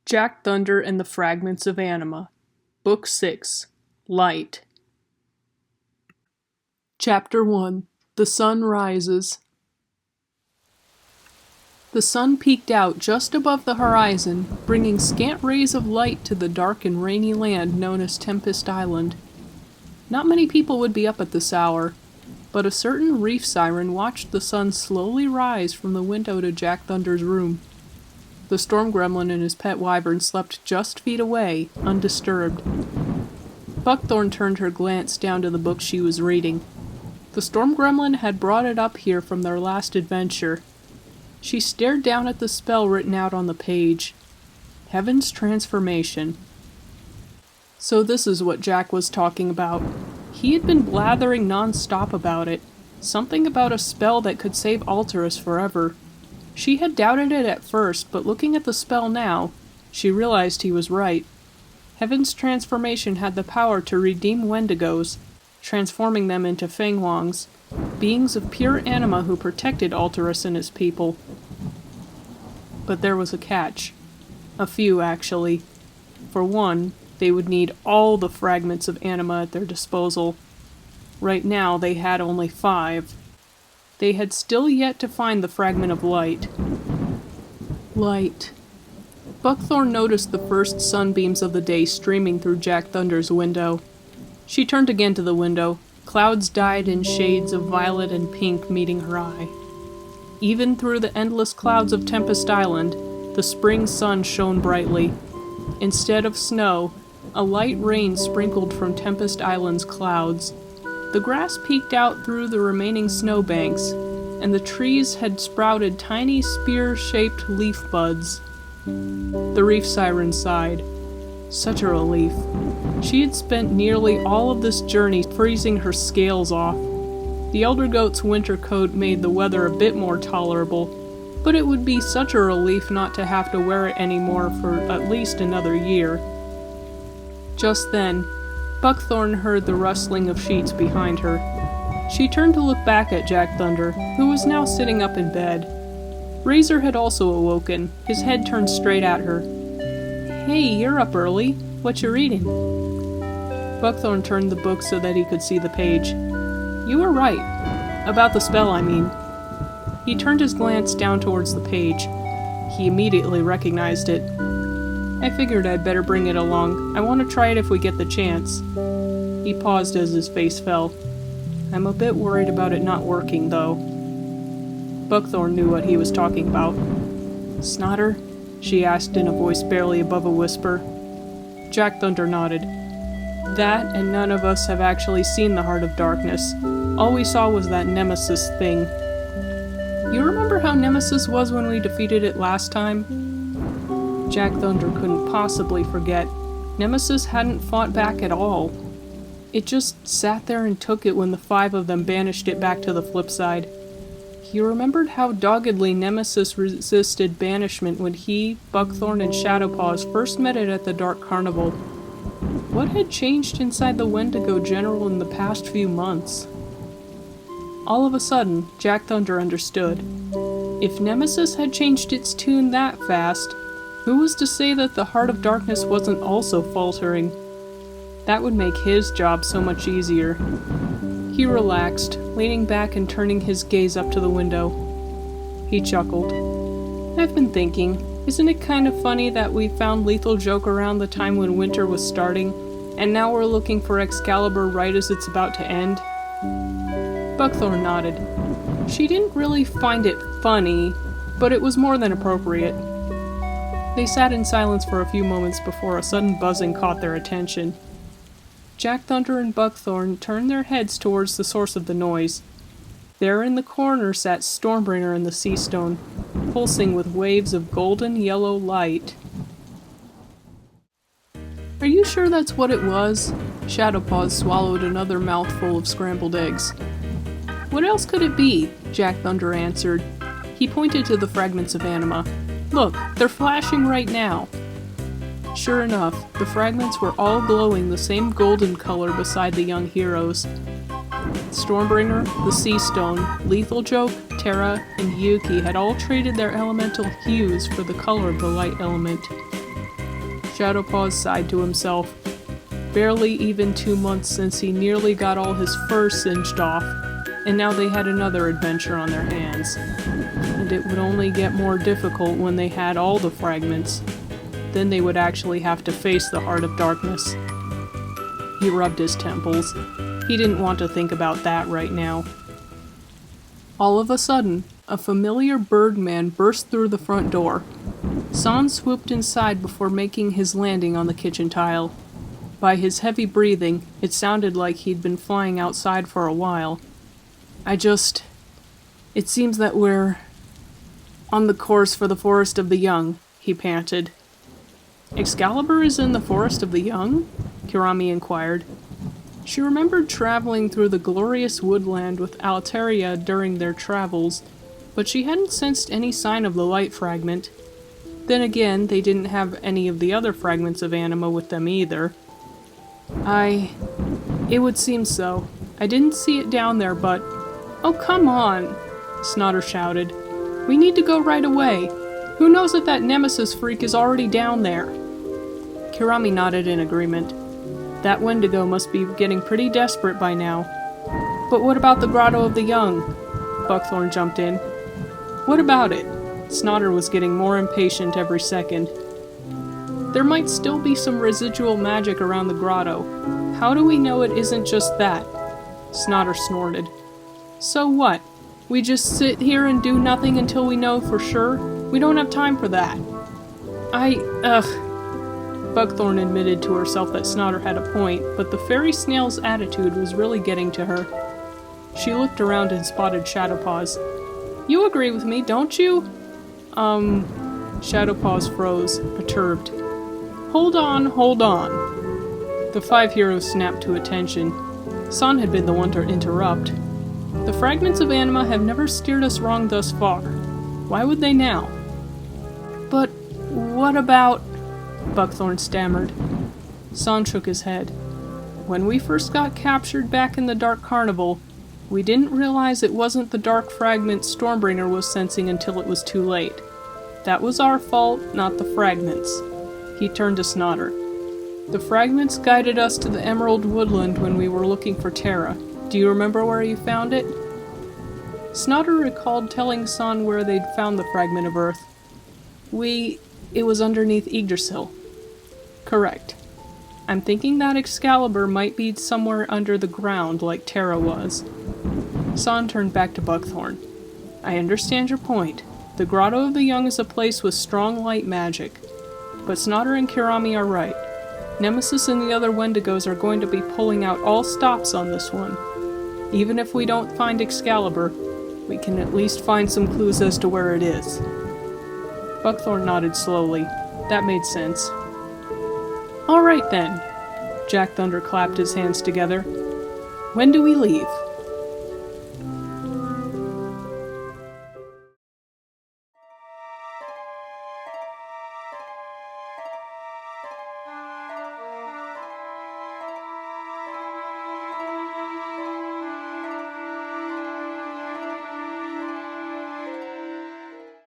Jack Thunder and the Fragments of Anima, Book 6, Light. Chapter 1, The Sun Rises. The sun peeked out just above the horizon, bringing scant rays of light to the dark and rainy land known as Tempest Island. Not many people would be up at this hour, but a certain reef siren watched the sun slowly rise from the window to Jack Thunder's room. The storm gremlin and his pet wyvern slept just feet away, undisturbed. Buckthorn turned her glance down to the book she was reading. The storm gremlin had brought it up here from their last adventure. She stared down at the spell written out on the page. Heaven's Transformation. So this is what Jack was talking about. He had been blathering non-stop about it. Something about a spell that could save Alterus forever. She had doubted it at first, but looking at the spell now, she realized he was right. Heaven's Transformation had the power to redeem Wendigos, transforming them into Fenghuangs, beings of pure anima who protected Alterus and his people. But there was a catch. A few, actually. For one, they would need all the fragments of anima at their disposal. Right now, they had only 5. They had still yet to find the fragment of light. Light. Buckthorn noticed the first sunbeams of the day streaming through Jack Thunder's window. She turned again to the window. Clouds dyed in shades of violet and pink meeting her eye. Even through the endless clouds of Tempest Island, the spring sun shone brightly. Instead of snow, a light rain sprinkled from Tempest Island's clouds. The grass peeked out through the remaining snowbanks, and the trees had sprouted tiny spear-shaped leaf buds. The reef siren sighed. Such a relief. She had spent nearly all of this journey freezing her scales off. The elder goat's winter coat made the weather a bit more tolerable, but it would be such a relief not to have to wear it anymore for at least another year. Just then, Buckthorn heard the rustling of sheets behind her. She turned to look back at Jack Thunder, who was now sitting up in bed. Razor had also awoken, his head turned straight at her. "Hey, you're up early. What you reading?" Buckthorn turned the book so that he could see the page. "You were right. About the spell, I mean." He turned his glance down towards the page. He immediately recognized it. "I figured I'd better bring it along. I want to try it if we get the chance." He paused as his face fell. "I'm a bit worried about it not working, though." Buckthorn knew what he was talking about. "Snotter?" she asked in a voice barely above a whisper. Jack Thunder nodded. "That, and none of us have actually seen the Heart of Darkness. All we saw was that Nemesis thing. You remember how Nemesis was when we defeated it last time?" Jack Thunder couldn't possibly forget. Nemesis hadn't fought back at all. It just sat there and took it when the 5 of them banished it back to the flip side. He remembered how doggedly Nemesis resisted banishment when he, Buckthorn, and Shadowpaws first met it at the Dark Carnival. What had changed inside the Wendigo General in the past few months? All of a sudden, Jack Thunder understood. If Nemesis had changed its tune that fast, who was to say that the Heart of Darkness wasn't also faltering? That would make his job so much easier. He relaxed, leaning back and turning his gaze up to the window. He chuckled. "I've been thinking, isn't it kind of funny that we found Lethal Joke around the time when winter was starting, and now we're looking for Excalibur right as it's about to end?" Buckthorn nodded. She didn't really find it funny, but it was more than appropriate. They sat in silence for a few moments before a sudden buzzing caught their attention. Jack Thunder and Buckthorn turned their heads towards the source of the noise. There in the corner sat Stormbringer and the Sea Stone, pulsing with waves of golden yellow light. "Are you sure that's what it was?" Shadowpaws swallowed another mouthful of scrambled eggs. "What else could it be?" Jack Thunder answered. He pointed to the fragments of anima. "Look, they're flashing right now." Sure enough, the fragments were all glowing the same golden color beside the young heroes. Stormbringer, the Sea Stone, Lethal Joke, Terra, and Yuki had all traded their elemental hues for the color of the light element. Shadowpaw sighed to himself. Barely even 2 months since he nearly got all his fur singed off, and now they had another adventure on their hands. And it would only get more difficult when they had all the fragments. Then they would actually have to face the Heart of Darkness. He rubbed his temples. He didn't want to think about that right now. All of a sudden, a familiar birdman burst through the front door. San swooped inside before making his landing on the kitchen tile. By his heavy breathing, it sounded like he'd been flying outside for a while. It seems that we're on the course for the Forest of the Young, he panted. Excalibur is in the Forest of the Young? Kirami inquired. She remembered traveling through the glorious woodland with Alteria during their travels, but she hadn't sensed any sign of the Light Fragment. Then again, they didn't have any of the other Fragments of Anima with them either. It would seem so. I didn't see it down there, but... Oh, come on! Snotter shouted. We need to go right away. Who knows if that Nemesis freak is already down there? Kirami nodded in agreement. That Wendigo must be getting pretty desperate by now. But what about the Grotto of the Young? Buckthorn jumped in. What about it? Snotter was getting more impatient every second. There might still be some residual magic around the grotto. How do we know it isn't just that? Snotter snorted. So what? We just sit here and do nothing until we know for sure? We don't have time for that. Buckthorn admitted to herself that Snotter had a point, but the fairy snail's attitude was really getting to her. She looked around and spotted Shadowpaw's. You agree with me, don't you? Shadowpaw's froze, perturbed. Hold on. The 5 heroes snapped to attention. San had been the one to interrupt. The Fragments of Anima have never steered us wrong thus far. Why would they now? But what about... Buckthorn stammered. San shook his head. When we first got captured back in the Dark Carnival, we didn't realize it wasn't the dark fragment Stormbringer was sensing until it was too late. That was our fault, not the Fragments. He turned to Snotter. The Fragments guided us to the Emerald Woodland when we were looking for Terra. Do you remember where you found it? Snotter recalled telling San where they'd found the Fragment of Earth. It was underneath Yggdrasil. Correct. I'm thinking that Excalibur might be somewhere under the ground like Terra was. San turned back to Buckthorn. I understand your point. The Grotto of the Young is a place with strong light magic. But Snotter and Kirami are right. Nemesis and the other Wendigos are going to be pulling out all stops on this one. Even if we don't find Excalibur, we can at least find some clues as to where it is. Buckthorn nodded slowly. That made sense. All right then. Jack Thunder clapped his hands together. When do we leave?